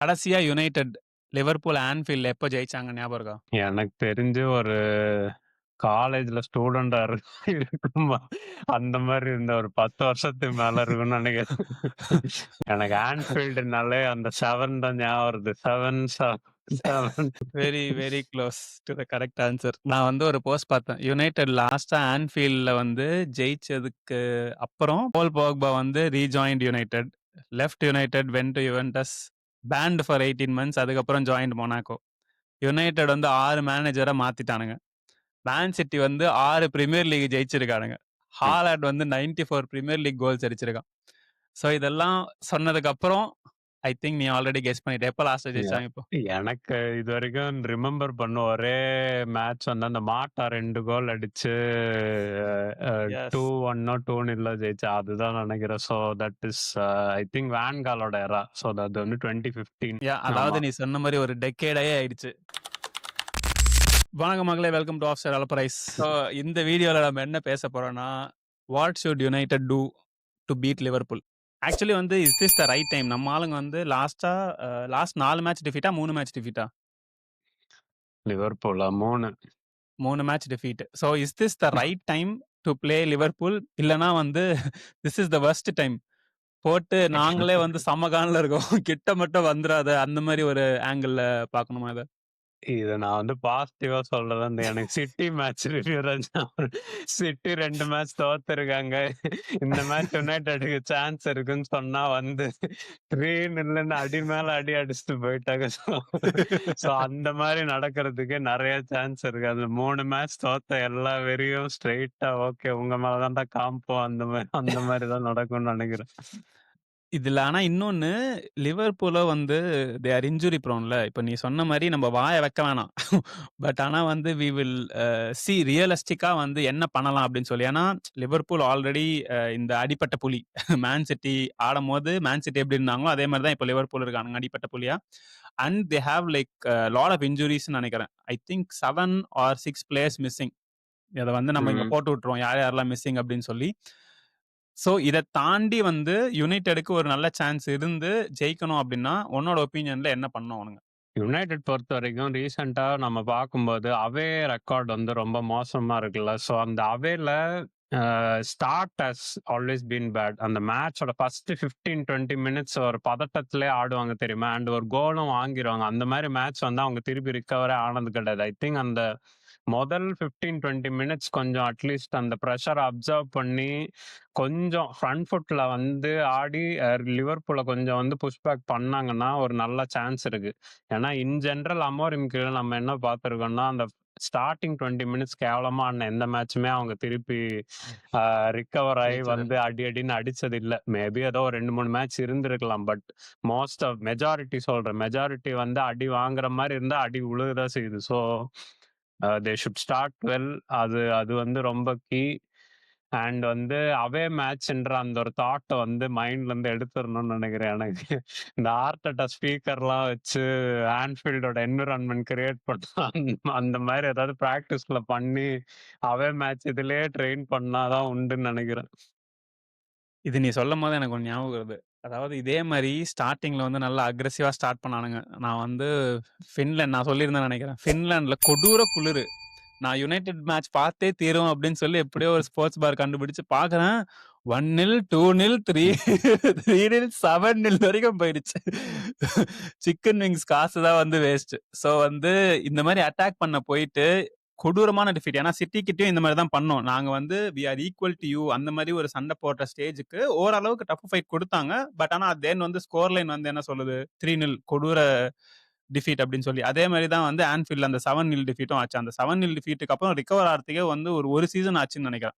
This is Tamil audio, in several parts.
கடைசியா யுனைட்டட் லிவர்பூல் ஆன்ஃபீல்ட்ல எப்போ ஜெயிச்சாங்க ஞாபகம் இருக்கா? எனக்கு தெரிஞ்சு ஒரு காலேஜ்ல ஸ்டூடெண்டா இருக்குமா அந்த மாதிரி இருந்த ஒரு 10 வருஷத்துக்கு மேல இருக்கும்னு நினைக்கிறேன். எனக்கு ஆன்ஃபீல்டுனாலே அந்த 7 தான் ஞாபகம் வருது. 7 very very close to the correct answer. நான் வந்து ஒரு போஸ்ட் பார்த்தேன். யுனைட்டட் லாஸ்டா ஆன்ஃபீல்ட்ல வந்து ஜெயிச்சதுக்கு அப்புறம் பால் போக்பா வந்து rejoined United, left United, went to Juventus, banned for 18 months, அதுக்கப்புறம் ஜாயின்ட் மொனாக்கோ. யுனைட்டட் வந்து 6 மேனேஜரை மாத்திட்டானுங்க. மேன் சிட்டி வந்து 6 பிரீமியர் லீக் ஜெயிச்சிருக்கானுங்க. ஹாலாண்ட் வந்து 94 பிரீமியர் லீக் கோல்ஸ் அடிச்சிருக்கான். ஸோ இதெல்லாம் சொன்னதுக்கு அப்புறம் ஐ திங்க் நீ ஆல்ரெடி கெஸ் பண்ணிட்ட. எப்போ லாஸ்ட் ஜெயிச்சாங்க இப்போ? எனக்கு இது வரைக்கும் ரிமெம்பர் பண்ண ஒரே மேட்ச் வந்து அந்த மாட்டா 2 கோல் அடிச்சு 2-1 2-0 ஜெயிச்சா அதுதான் நினைக்கிறேன். So that is I think வேன்காலோட எரா. ஸோ அது வந்து 2015. அதாவது நீ சொன்ன மாதிரி ஒரு டெக்கேடே ஆயிடுச்சு. வணக்கம் மகளே, வெல்கம் டு ஆஃப் சைட் அலப்பரைஸ். ஸோ இந்த வீடியோவில் நம்ம என்ன பேச போறோம்னா, what should United do to beat Liverpool? Actually வந்து is this the right time? நம்ம ஆளுங்க வந்து லாஸ்ட் 4 மேட்ச் டிஃபீட்டா 3 மேட்ச் டிஃபீட்டா? லிவர்பூலா 3 match defeat. So is this the right time to play Liverpool, இல்லனா வந்து this is the worst time போட்டு நாங்களே வந்து சமகானில் இருக்கோம், கிட்ட மட்டும் வந்துடாத, அந்த மாதிரி ஒரு ஆங்கிள் பார்க்கணுமா இதை? இத நான் வந்து பாசிட்டிவா சொல்றேன். எனக்கு city match review city 2 match தோத்துருக்காங்க. இந்த மேட்ச் யுனைட்டெடுக்கு சான்ஸ் இருக்குன்னு சொன்னா வந்து 3-0 அடி மேல அடி அடிச்சுட்டு போயிட்டாங்க. ஸோ அந்த மாதிரி நடக்கிறதுக்கு நிறைய சான்ஸ் இருக்கு. அந்த 3 மேட்ச் தோத்த எல்லா வெறியும் ஸ்ட்ரெயிட்டா ஓகே உங்க மேலதான்டா காம்போ அந்த மாதிரி தான் நடக்கும்னு நினைக்கிறேன். இதுல ஆனா இன்னொன்னு, லிவர்பூல வந்து தே ஆர் இன்ஜுரி ப்ரோன்ல. இப்ப நீ சொன்ன மாதிரி நம்ம வாய வைக்க வேணாம். பட் ஆனா வந்து வி வில் சி ரியலிஸ்டிக்கா வந்து என்ன பண்ணலாம் அப்படின்னு சொல்லி. ஏன்னா லிவர்பூல் ஆல்ரெடி இந்த அடிப்பட்ட புலி. மேன் சிட்டி ஆடும் போது மேன் சிட்டி எப்படி இருந்தாங்களோ அதே மாதிரி தான் இப்போ லிவர்பூல் இருக்கானுங்க, அடிப்பட்ட புலியா. And they have like lot of injuries நினைக்கிறேன். I think 7 or 6 players missing. அதை வந்து நம்ம இங்க போட்டு விட்டுருவோம் யார் யாரெல்லாம் மிஸ்ஸிங் அப்படின்னு சொல்லி. ஸோ இதை தாண்டி வந்து யுனைட்டெடுக்கு ஒரு நல்ல சான்ஸ் இருந்து ஜெயிக்கணும் அப்படின்னா உன்னோட ஒப்பீனியன்ல என்ன பண்ணணும் அவனுங்க? யுனைடெட் பொறுத்த வரைக்கும் ரீசெண்டா நம்ம பார்க்கும்போது அவே ரெக்கார்ட் வந்து ரொம்ப மோசமா இருக்குல்ல. ஸோ அந்த அவேல start has always been bad. அந்த மேட்சோட ஃபர்ஸ்ட் 15-20 மினிட்ஸ் ஒரு பதட்டத்திலே ஆடுவாங்க தெரியுமா, அண்ட் ஒரு கோலும் வாங்கிடுவாங்க. அந்த மாதிரி மேட்ச் வந்து அவங்க திருப்பி ரிகவரே ஆனது கிடையாது. ஐ திங்க் அந்த முதல் 15-20 மினிட்ஸ் கொஞ்சம் அட்லீஸ்ட் அந்த ப்ரெஷரை அப்சர்வ் பண்ணி கொஞ்சம் ஃப்ரண்ட் ஃபுட்ல வந்து ஆடி லிவர்பூலை கொஞ்சம் வந்து புஷ்பேக் பண்ணாங்கன்னா ஒரு நல்ல சான்ஸ் இருக்கு. ஏன்னா இன் ஜென்ரல் அமோரிம் கீழே நம்ம என்ன பார்த்துருக்கோம்னா அந்த ஸ்டார்டிங் 20 மினிட்ஸ் கேவலமா ஆன எந்த மேட்சுமே அவங்க திருப்பி ரிகவர் ஆகி வந்து அடி அடின்னு அடிச்சது இல்லை. மேபி ஏதோ 2-3 மேட்ச் இருந்திருக்கலாம். பட் மோஸ்ட் ஆஃப் மெஜாரிட்டி வந்து அடி வாங்குற மாதிரி இருந்தா அடி உழுகுதான் செய்யுது. So they should start well. அது வந்து ரொம்ப கீ. அண்ட் வந்து அவே மேட்ச்ன்ற அந்த ஒரு தாட்டை வந்து மைண்ட்ல இருந்து எடுத்துடணும்னு நினைக்கிறேன். எனக்கு இந்த ஆர்டெட்டா ஸ்பீக்கர்லாம் வச்சு ஆன்ஃபீல்டோட என்விரான்மெண்ட் கிரியேட் பண்ணலாம், அந்த மாதிரி ஏதாவது ப்ராக்டிஸ்ல பண்ணி அவே மேட்ச் இதுலயே ட்ரெயின் பண்ணாதான் உண்டுன்னு நினைக்கிறேன். இது நீ சொல்லும் போது எனக்கு ஒன்று ஞாபகம் வருது. அதாவது இதே மாதிரி ஸ்டார்டிங்ல வந்து நல்லா அக்ரெசிவா ஸ்டார்ட் பண்ணானுங்க. நான் வந்து ஃபின்லாண்ட் நான் சொல்லியிருந்தேன் நினைக்கிறேன். ஃபின்லாண்ட்ல கொடூர குளிர். நான் யுனைடெட் மேட்ச் பார்த்தே தீரும் அப்படின்னு சொல்லி எப்படியோ ஒரு ஸ்போர்ட்ஸ் பார் கண்டுபிடிச்சு பார்க்குறேன். 1-0, 2-0, 3-0, 7-0 வரைக்கும் போயிடுச்சு. சிக்கன் விங்ஸ் காசு தான் வந்து வேஸ்ட். ஸோ வந்து இந்த மாதிரி அட்டாக் பண்ண போயிட்டு கொடூரமான டிஃபீட். ஏன்னா சிட்டி கிட்டயும் இந்த மாதிரி தான் பண்ணோம். நாங்க வந்து we are equal to you அந்த மாதிரி ஒரு சண்டை போட்ட ஸ்டேஜுக்கு ஓரளவுக்கு டஃப் ஃபைட் கொடுத்தாங்க. பட் ஆனா தென் வந்து ஸ்கோர் லைன் வந்து என்ன சொல்லுது, 3-0 கொடூர டிஃபீட் அப்படின்னு சொல்லி. அதே மாதிரி தான் வந்து ஆன்ஃபீல்ட்ல அந்த 7-0 டிஃபீட்டும் ஆச்சு. அந்த 7-0 டிஃபீட்டுக்கு அப்புறம் ரிகவர் ஆகிறதுக்கே வந்து ஒரு சீசன் ஆச்சுன்னு நினைக்கிறேன்.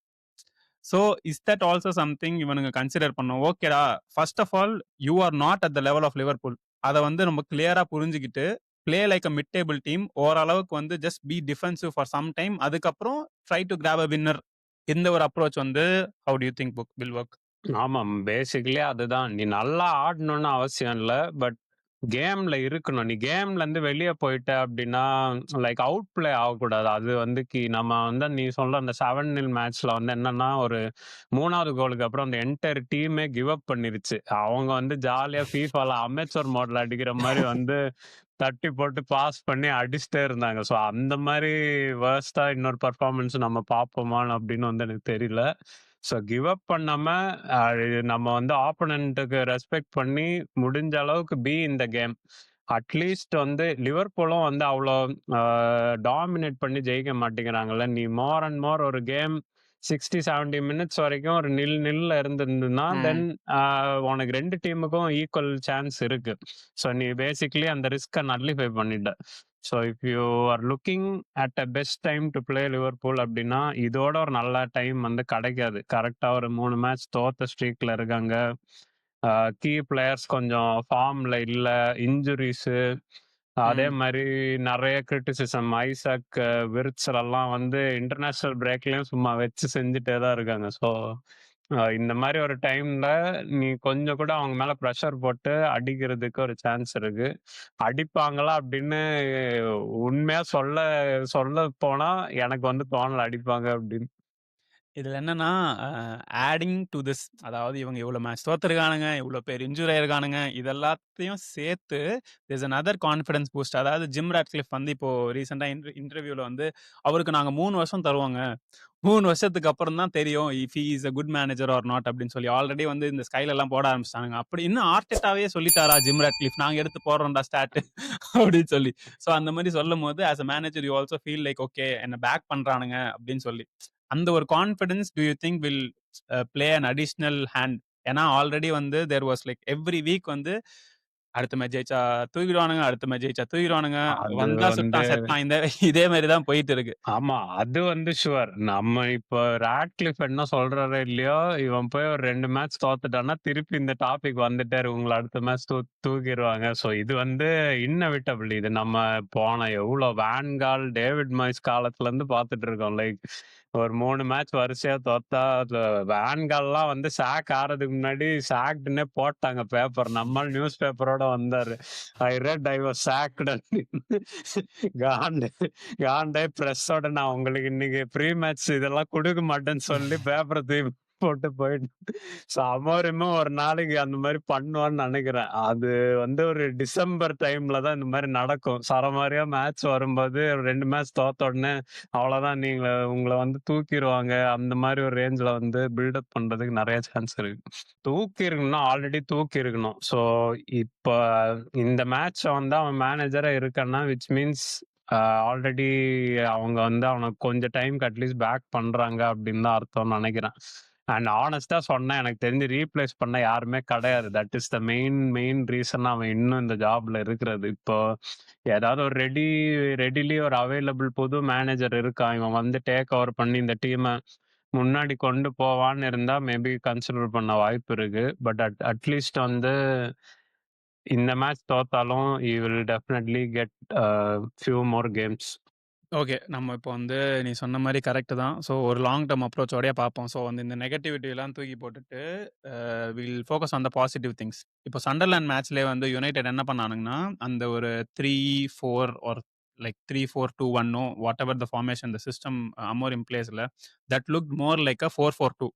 So is that also something இவனுங்க கன்சிடர் பண்ணும்? ஓகேடா, first of all you are not at the level of Liverpool. அதை வந்து நம்ம கிளியரா புரிஞ்சுக்கிட்டு play like a mid table team, ஓரளவுக்கு வந்து just be defensive for some time, அதுக்கப்புறம் try to grab a winner. இந்த ஒரு அப்ரோச் வந்து how do you think will work? ஆமாம், பேசிக்கலி அதுதான். நீ நல்லா ஆடணும்னு அவசியம் இல்லை. பட் கேம்ல இருக்கணும். நீ கேம்லருந்து வெளிய போயிட்ட அப்டின்னா, லைக் அவுட் ப்ளே ஆகக்கூடாது. அது வந்து நம்ம வந்து நீ சொல்ற அந்த 7-0 மேட்ச்ல வந்து என்னன்னா, ஒரு 3வது கோலுக்கு அப்புறம் அந்த என்டையர் டீமே கிவ் அப் பண்ணிருச்சு. அவங்க வந்து ஜாலியா FIFAல அமெச்சூர் மோட்ல அடிக்கிற மாரி வந்து தட்டி போட்டு பாஸ் பண்ணி அடிச்சுட்டே இருந்தாங்க. ஸோ அந்த மாரி வொர்ஸ்ட்டா இன்னொரு பெர்ஃபார்மன்ஸ் நம்ம பார்ப்போமான்னு அப்படின்னு வந்து எனக்கு தெரியல. ஸோ கிவ் அப் பண்ணாம அ நம்ம வந்து ஆப்போனன்ட்க்கு ரெஸ்பெக்ட் பண்ணி முடிஞ்ச அளவுக்கு இன் த கேம். அட்லீஸ்ட் வந்து லிவர்பூலும் வந்து அவ்ளோ அ டாமினேட் பண்ணி ஜெயிக்க மாட்டேங்கிறாங்கல்ல. நீ மோர் அண்ட் மோர் ஒரு கேம் 60, 70 மினிட்ஸ் வரைக்கும் ஒரு நில்ல இருந்திருந்ததுன்னா, தென் ம். அ உனக்கு 2 டீமுக்கும் ஈக்குவல் சான்ஸ் இருக்கு. ஸோ நீ பேசிக்கலி அந்த ரிஸ்க்க நல்லிஃபை பண்ணிட்ட. So if you are looking at a best time to play Liverpool அப்டின்னா, இதோட ஒரு நல்ல டைம் வந்து கிடைக்காது. கரெக்ட்டா ஒரு 3 மேட்ச் தோத்த ஸ்ட்ரீக்ல இருக்காங்க. அ கீ பிளேயர்ஸ் கொஞ்சம் ஃபார்ம்ல இல்ல. இன்ஜுரீஸு அதே ம். மாரி நெறைய கிரிட்டிசிசம். ஐசக், விர்ட்ஸல் எல்லாம் வந்து இன்டர்நேஷனல் பிரேக்லயும் சும்மா வச்சு செஞ்சுட்டே தான் இருக்காங்க. ஸோ இந்த மாரி ஒரு டைம்ல நீ கொஞ்சம் கூட அவங்க மேல பிரஷர் போட்டு அடிக்கிறதுக்கு ஒரு சான்ஸ் இருக்கு. அடிப்பாங்களா அப்படின்னு உண்மையா சொல்ல போனா எனக்கு வந்து தோணல அடிப்பாங்க அப்படின்னு. இதுல என்னன்னா, அ ஆடிங் டூ திஸ் அதாவது இவங்க இவ்வளோ மேட்ச் தோத்துருக்கானுங்க, இவ்வளோ பேர் இன்ஜூர் ஆயிருக்கானுங்க. இது எல்லாத்தையும் சேர்த்து தேர்ஸ் அனதர் கான்ஃபிடன்ஸ் பூஸ்ட். அதாவது ஜிம் ராட்க்ளிஃப் வந்து இப்போ ரீசென்ட்டா இன்டர்வியூல வந்து, அவருக்கு நாங்க 3 வருஷம் தருவோங்க. 3 வருஷத்துக்கு அப்புறம் தான் தெரியும் if he is a good manager R not அப்படின்னு சொல்லி ஆல்ரெடி வந்து இந்த ஸ்கைல எல்லாம் போட ஆரம்பிச்சிட்டானுங்க. அப்படி இன்னும் ஆர்டெட்டாவே சொல்லிட்டாரா ஜிம் ராட்க்ளிஃப், நாங்க எடுத்து போடுறோம்டா ஸ்டாட் அப்படின்னு சொல்லி. ஸோ அந்த மாரி சொல்லும்போது as a manager you also feel like okay என்ன பேக் பண்றானுங்க அப்படின்னு சொல்லி. அந்த ஒரு confidence do you think will play an additional hand? ஏன்னா ஆல்ரெடி வந்து there was like every week வந்து அடுத்த மேட்ச் ஜெயிச்சா தூக்கிடுவானுங்க, அடுத்த மேட்ச் ஜெயிச்சா தூக்கிடுவானுங்க. அது வந்தா வந்து சுட்டான், செத்தான். இதே மாரி தான் போயிட்டு இருக்கு. ஆமா. அது வந்து ஷூர். நம்ம இப்ப ராட்க்ளிஃப் என்ன சொல்றாரோ இல்லையோ, இவன் போய் ஒரு 2 மேட்ச் தோத்துட்டான்னா, திருப்பி இந்த டாபிக் வந்துட்டே இருக்கும். உங்கள அடுத்த மேட்ச் தூக்கிருவாங்க. ஸோ இது வந்து இன்னெவிட்டபிள். இது நம்ம போன எவ்ளோ வேன் கால், டேவிட் மாய்ஸ் காலத்துலருந்து பார்த்துட்டு இருக்கோம். லைக் ஒரு 3 மேட்ச் வரிசையா தோத்தா, அது வேன் கால்லாம் வந்து சாக் ஆறதுக்கு முன்னாடி சாக்டுன்னே போட்டாங்க பேப்பர். நம்மாள் நியூஸ் பேப்பரோட வந்தாரு. ஐ ரெட் ஐ வாஸ் சாக்டு காண்டு. காண்டாயி பிரஸ்ஸோட நான் உங்களுக்கு இன்னைக்கு ப்ரீ மேட்ச் இதெல்லாம் குடுக்க மாட்டேன்னு சொல்லி பேப்பர தூக்கி போட்டு போயிட்டேன். ஸோ அமோரிமும் ஒரு நாளைக்கு அந்த மாரி பண்ணுவான்னு நெனைக்கிறேன். அது வந்து ஒரு டிசம்பர் டைம்ல தான் இந்த மாரி நடக்கும். சரமாரியா மேட்ச் வரும்போது 2 மேட்ச் தோத்த உடனே அவ்வளோதான் உங்கள வந்து தூக்கிருவாங்க. அந்த மாரி ஒரு ரேஞ்ச்ல வந்து பில்டப் பண்றதுக்கு நெறைய சான்ஸ் இருக்கு. தூக்கியிருக்கணும்னா ஆல்ரெடி தூக்கியிருக்கணும். ஸோ இப்ப இந்த மேட்ச்ச வந்து அவன் மேனேஜரா இருக்கான்னா, விச் மீன்ஸ் ஆல்ரெடி அவங்க வந்து அவனுக்கு கொஞ்சம் டைம்க்கு அட்லீஸ்ட் பேக் பண்றாங்க அப்படின்னு தான் அர்த்தம்னு நெனைக்கிறேன். அண்ட் ஹானஸ்ட்டா சொன்னா எனக்கு தெரிஞ்சு ரீப்ளேஸ் பண்ண யாருமே கிடையாது. That is the main reason அவன் இன்னும் இந்த ஜாப்ல இருக்கிறது. இப்போ ஏதாவது ஒரு ரெடிலி ஒரு அவைலபிள் புது மேனேஜர் இருக்கான். இவன் வந்து டேக் ஓவர் பண்ணி இந்த டீம முன்னாடி கொண்டு போவான்னு இருந்தா மேபி கன்சிடர் பண்ண வாய்ப்பு இருக்கு. பட் அட்லீஸ்ட் வந்து இந்த மேட்ச் தோத்தாலும் he will definitely get few more games. Okay. நம்ம இப்போ வந்து நீ சொன்ன மாரி கரெக்ட் தான். ஸோ ஒரு லாங் டெர்ம் அப்ரோச்சோடயே பார்ப்போம். ஸோ வந்து இந்த நெகட்டிவிட்டிலாம் தூக்கி போட்டுட்டு will focus on the positive things. இப்போ சண்டர்லேண்ட் மேட்ச்லயே வந்து யுனைட்டட் என்ன பண்ணானுங்கன்னா, அந்த ஒரு 3-4 or like 3-4-2-1 whatever the formation the system Amorim பிளேஸ்ல that looked more like a 4-4-2.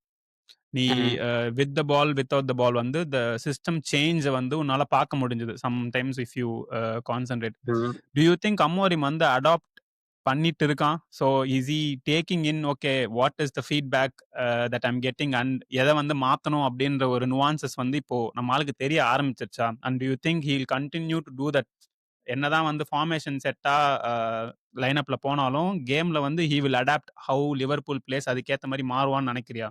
நீ ம். With the ball, without the பால் வந்து த சிஸ்டம் சேஞ்ச வந்து உன்னால பார்க்க முடிஞ்சது. Sometimes if you concentrate. ம். டு யூ திங்க் அமோரிம் வந்து அடாப்ட் பண்ணிட்டு இருக்கான்? So is he taking in okay what is the feedback that I'm getting and எத வந்து மாத்தணும் அப்படின்ற ஒரு நுவான்சஸ் வந்து இப்போ நம்ம ஆளுக்கு தெரிய ஆரம்பிச்சிருச்சா? And do you think he will continue to do that? என்னதான் வந்து ஃபார்மேஷன் செட்டா லைன் அப்ல போனாலும் கேம்ல வந்து he will adapt how Liverpool plays அதுக்கேத்த மாரி மாறுவான்னு நினைக்கிறியா?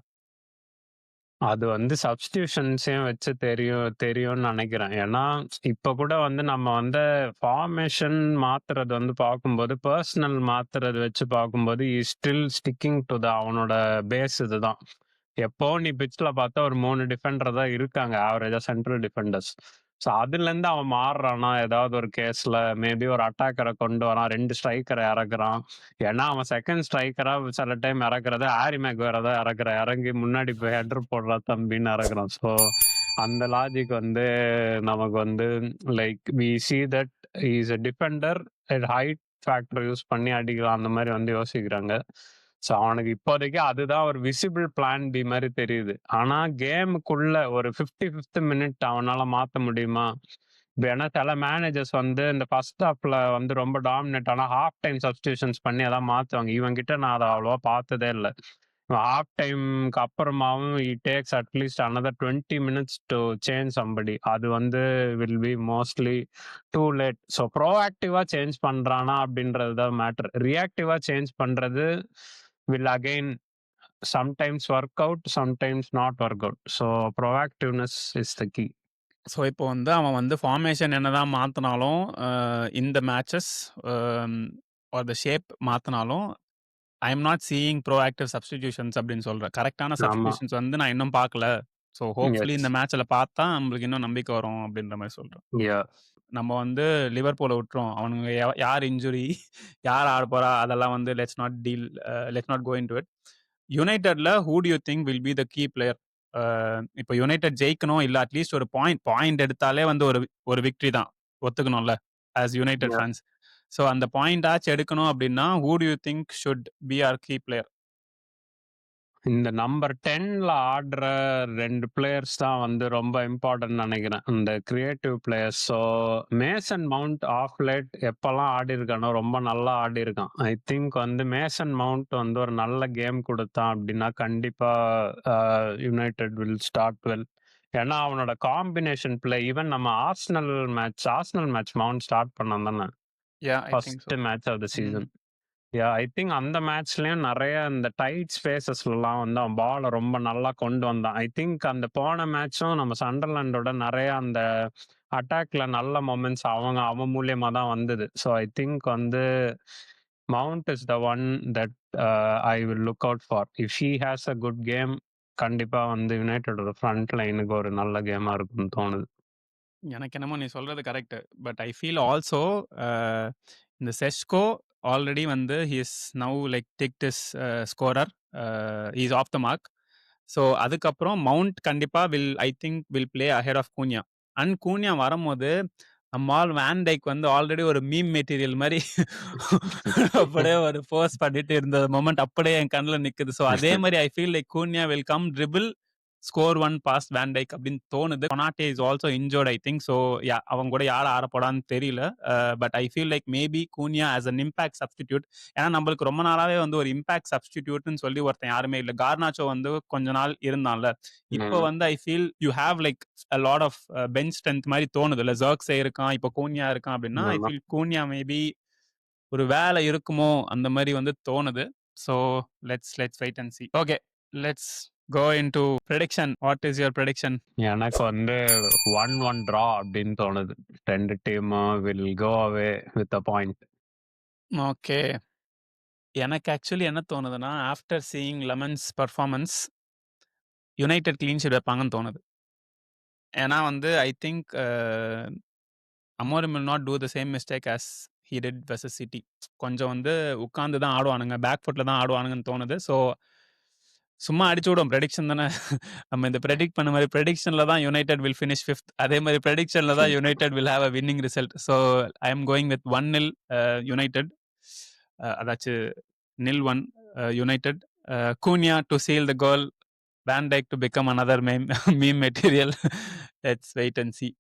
அது வந்து சப்ஸ்டிடியூஷன்ஸையும் வச்சு தெரியும்னு நெனைக்கிறேன். ஏன்னா, இப்ப கூட வந்து நம்ம வந்து ஃபார்மேஷன் மாத்துறது வந்து பார்க்கும்போது, பெர்சனல் மாத்துறது வச்சு பார்க்கும்போது, இஸ் ஸ்டில் ஸ்டிக்கிங் டூ அவனோட பேஸ் இதுதான். எப்பவும் நீ பிட்ச்ல பார்த்தா ஒரு 3 டிஃபெண்டர் தான் இருக்காங்க. ஆவரேஜா சென்ட்ரல் டிஃபெண்டர்ஸ். ஸோ அதுலேருந்து அவன் மாறுறானா, ஏதாவது ஒரு கேஸ்ல மேபி ஒரு அட்டாக்கர கொண்டு வரான். 2 ஸ்ட்ரைக்கர இறக்குறான். ஏன்னா, அவன் செகண்ட் ஸ்ட்ரைக்கரா சில டைம் இறக்குறது ஹாரி மேக்வேர தான் இறக்குறான். இறங்கி முன்னாடி போய் ஹெடர் போடுறா தம்பின்னு இறக்குறான். ஸோ அந்த லாஜிக் வந்து நமக்கு வந்து like we see that he is a defender height factor use பண்ணி அடிக்கலாம் அந்த மாதிரி வந்து யோசிக்கிறாங்க. ஸோ அவனுக்கு இப்போதைக்கு அதுதான் ஒரு விசிபிள் பிளான் பி மாதிரி தெரியுது. ஆனா கேமுக்குள்ள ஒரு 55th மினிட் அவனால மாத்த முடியுமா? இப்ப ஏன்னா சில மேனேஜர்ஸ் வந்து இந்த ஃபர்ஸ்ட் ஹாஃப்ல வந்து ரொம்ப டாமினேட் ஆனா ஹாஃப் டைம் சப்ஸ்டியூஷன்ஸ் பண்ணி அதான் மாத்துவாங்க. இவன் கிட்ட நான் அதை அவ்வளவா பார்த்ததே இல்ல. ஹாஃப் டைம்க்கு அப்புறமாவும் he takes at least another 20 minutes to change somebody. அது வந்து will be mostly too late. So ப்ரோஆக்டிவா சேஞ்ச் பண்றானா அப்படின்றது தான் மேட்டர். ரியாக்டிவா சேஞ்ச் பண்றது will again sometimes work out, sometimes not work out. So proactiveness is the key. So இப்போ வந்து அவன் வந்து ஃபார்மேஷன் என்னதான் மாற்றினாலும் இந்த மேட்சஸ் ஆர் த ஷேப் மாற்றினாலும் I am not seeing proactive substitutions அப்படின்னு சொல்கிறேன். கரெக்டான ஆமா. சப்ஸ்டிடியூஷன்ஸ் வந்து நான் இன்னும் பார்க்கல. So hopefully Yes. இந்த மேட்ச்சில் பார்த்தா நம்மளுக்கு இன்னும் நம்பிக்கை வரும் அப்படின்ற மாதிரி சொல்கிறேன். Yeah. நம்ம வந்து லிவர்பூலை விட்டுரும். அவனுங்க யார் இன்ஜுரி யார் ஆட போறா அதெல்லாம் வந்து let's not go into it. யுனைடெட்ல who do you think will be the key player? இப்போ யுனைடெட் ஜெயிக்கணும் இல்ல அட்லீஸ்ட் ஒரு பாயிண்ட் எடுத்தாலே வந்து ஒரு விக்டரி தான் ஒத்துக்கணும்ல as United Yeah. Fans. So அந்த பாயிண்ட் ஆச்சு எடுக்கணும் அப்படின்னா who do you think should be our key player? இந்த நம்பர் 10ல ஆடுற 2 பிளேயர்ஸ் தான் வந்து ரொம்ப இம்பார்ட்டன்ட் நினைக்கிறேன். இந்த creative players. So Mason Mount of late எப்பெல்லாம் ஆடி இருக்கானோ ரொம்ப நல்லா ஆடி இருக்கான். ஐ திங்க் வந்து மேசன் மவுண்ட் வந்து ஒரு நல்ல கேம் கொடுத்தான் அப்படின்னா கண்டிப்பா யுனைடெட் வில் ஸ்டார்ட் வெல். ஏன்னா அவனோட காம்பினேஷன் பிளே ஈவன் நம்ம ஆர்சனல் மேட்ச் மவுண்ட் ஸ்டார்ட் பண்ணோம் தானே first match of the season. I think அந்த மேட்ச்லயும் நிறைய இந்த டைட் ஸ்பேசஸ்லாம் வந்து அவன் பாலை ரொம்ப நல்லா கொண்டு வந்தான். ஐ திங்க் அந்த போன மேட்சும் நம்ம சண்டர்லாண்டோட நிறைய அந்த அட்டாக்ல நல்ல மொமெண்ட்ஸ் அவன் மூலியமா தான் வந்தது. ஸோ ஐ திங்க் வந்து mount is the one that I will look out for. If he has a good game கண்டிப்பா வந்து யுனைடெடோட ஃப்ரண்ட் லைனுக்கு ஒரு நல்ல கேமா இருக்கும்னு தோணுது. எனக்கு என்னமோ நீ சொல்றது correct. But I feel also இந்த செஸ்கோ ஆல்ரெடி வந்து ஹி இஸ் நவ் லைக் டிக்ட் is scorer, is off the mark. So அதுக்கப்புறம் மவுண்ட் கண்டிப்பா will play ahead of Cunha. And Cunha வரும்போது நம்மால் வேன் டைக் வந்து ஆல்ரெடி ஒரு மீம் மெட்டீரியல் மாதிரி அப்படியே ஒரு போஸ்ட் பண்ணிட்டு இருந்த மொமெண்ட் அப்படியே என் கண்ணில் நிக்குது. ஸோ அதே மாதிரி I feel like Cunha will come triple score one pass van Dijk அப்படின்னு தோணுது. Konate is also injured I think. So அவங்க கூட யார் ஆடப்படான்னு தெரியல. But I feel like maybe Cunha as an impact substitute. ஏன்னா நம்மளுக்கு ரொம்ப நாளாவே வந்து ஒரு இம்பாக்ட் சப்ஸ்டிடியூட்னு சொல்லி ஒருத்தன் யாருமே இல்லை. கார்னாச்சோ வந்து கொஞ்ச நாள் இருந்தான்ல. இப்போ வந்து I feel you have like a lot of bench strength மாதிரி தோணுது. இல்லை ஜர்க்ஸே இருக்கான், இப்போ கூனியா இருக்கான் அப்படின்னா ஐ ஃபீல் கூனியா மேபி ஒரு வேலை இருக்குமோ அந்த மாதிரி வந்து தோணுது. So let's wait and see. Okay, let's go into prediction. What is your prediction? எனக்கு வந்து 1-1 draw அப்படின்னு தோணுது. 2 டீமும் will go away with a point. Okay, எனக்கு ஆக்சுவலி என்ன தோணுதுன்னா after seeing Lammens performance United clean sheet வைப்பாங்கன்னு தோணுது. ஏன்னா வந்து I think Amorim will not do the same mistake as he did versus city. கொஞ்சம் வந்து உட்காந்து தான் ஆடுவானுங்க, பேக் ஃபுட்டில் தான் ஆடுவானுங்கன்னு தோணுது. ஸோ சும்மா அடிச்சு விடும். ப்ரெடிக்ஷன் தானே. நம்ம இந்த ப்ரெடிக்ட் பண்ண மாதிரி ப்ரெடிக்ஷனில் தான் யுனைடெட் வில் ஃபினிஷ் 5th. அதே மாதிரி ப்ரெடிக்ஷனில் தான் United will have a winning result. So I am going with 1-0 United. அதாச்சும் 0-1 United. Cunha to seal the goal, van Dijk to become another meme material. Let's wait and see.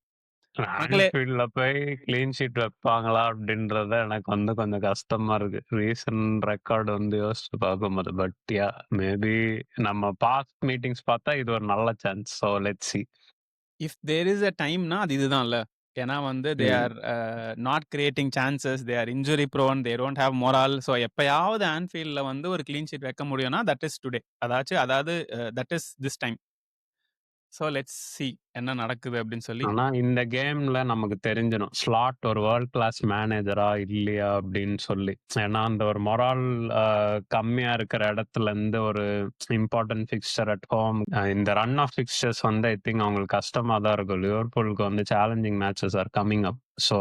மக்களே, ஆன்ஃபீல்ட்ல போய் கிளீன் ஷீட் வைப்பாங்களா அப்படின்றத எனக்கு வந்து கொஞ்சம் கஷ்டமா இருக்கு. ரீசன்ட் ரெக்கார்டு வந்து யோசிச்சு பார்க்கும்போது. பட் யா மேபி நம்ம பாஸ்ட் மீட்டிங்ஸ் பார்த்தா இது ஒரு நல்ல chance. So let's see. If there is a டைம்னா அது இதுதான்ல. ஏன்னா வந்து they are not creating chances, they are injury prone, they don't have morale. So எப்பயாவது ஆன்ஃபீல்டில் வந்து ஒரு கிளீன் ஷீட் வைக்க முடியும்னா தட் இஸ் டுடே. அதாவது that is this time. So let's see என்ன நடக்குது அப்படின்னு சொல்லி. ஆனா இந்த கேம்ல நமக்கு தெரிஞ்சிடும் ஸ்லாட் ஒரு வேர்ல்ட் கிளாஸ் மேனேஜரா இல்லையா அப்படின்னு சொல்லி. ஏன்னா அந்த ஒரு மொரால் கம்மியா இருக்கிற இடத்துல இருந்து ஒரு இம்பார்ட்டன்ட் ஃபிக்ஸ்சர் அட் ஹோம், இந்த ரன் ஆஃப் ஃபிக்ஸ்சர்ஸ் வந்து ஐ திங்க் அவங்களுக்கு கஷ்டமா தான் இருக்கும். லிவர்பூலுக்கு வந்து challenging matches are coming up. So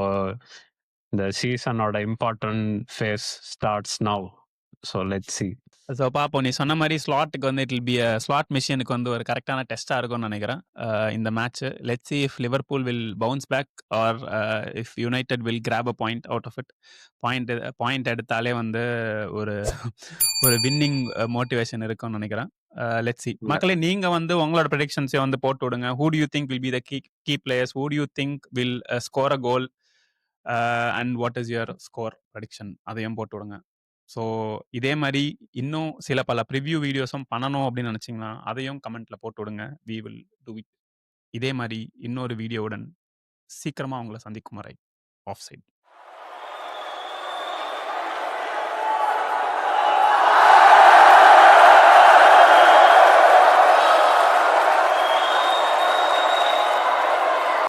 இந்த சீசனோட important phase starts now. So let's see. So பார்ப்போம். நீ சொன்ன மாரி ஸ்லாட்டுக்கு வந்து இட் வில் பி ஸ்லாட் மெஷினுக்கு வந்து ஒரு கரெக்ட்டான டெஸ்ட்டா இருக்கும்னு நெனைக்கிறேன். இந்த match. Let's see if Liverpool will bounce back or if United will grab a point out of it. Point எடுத்தாலே வந்து ஒரு ஒரு வின்னிங் மோட்டிவேஷன் இருக்கும்னு நெனைக்கிறேன். Let's see. மக்களே நீங்க வந்து உங்களோட பிரெடிக்ஷன்ஸ வந்து போட்டு விடுங்க. Who do you think will be the key players? Who do you think will score a goal? And what is your score prediction? அதையும் போட்டு விடுங்க. ஸோ இதே மாரி இன்னும் சில பல ப்ரிவ்யூ வீடியோஸும் பண்ணணும் அப்படின்னு நினைச்சீங்கன்னா, அதையும் கமெண்ட்ல போட்டு விடுங்க. We will do it. இதே மாரி இன்னொரு வீடியோவுடன் சீக்கிரமா உங்கள சந்திக்கும் வரை ஆஃப் சைட்.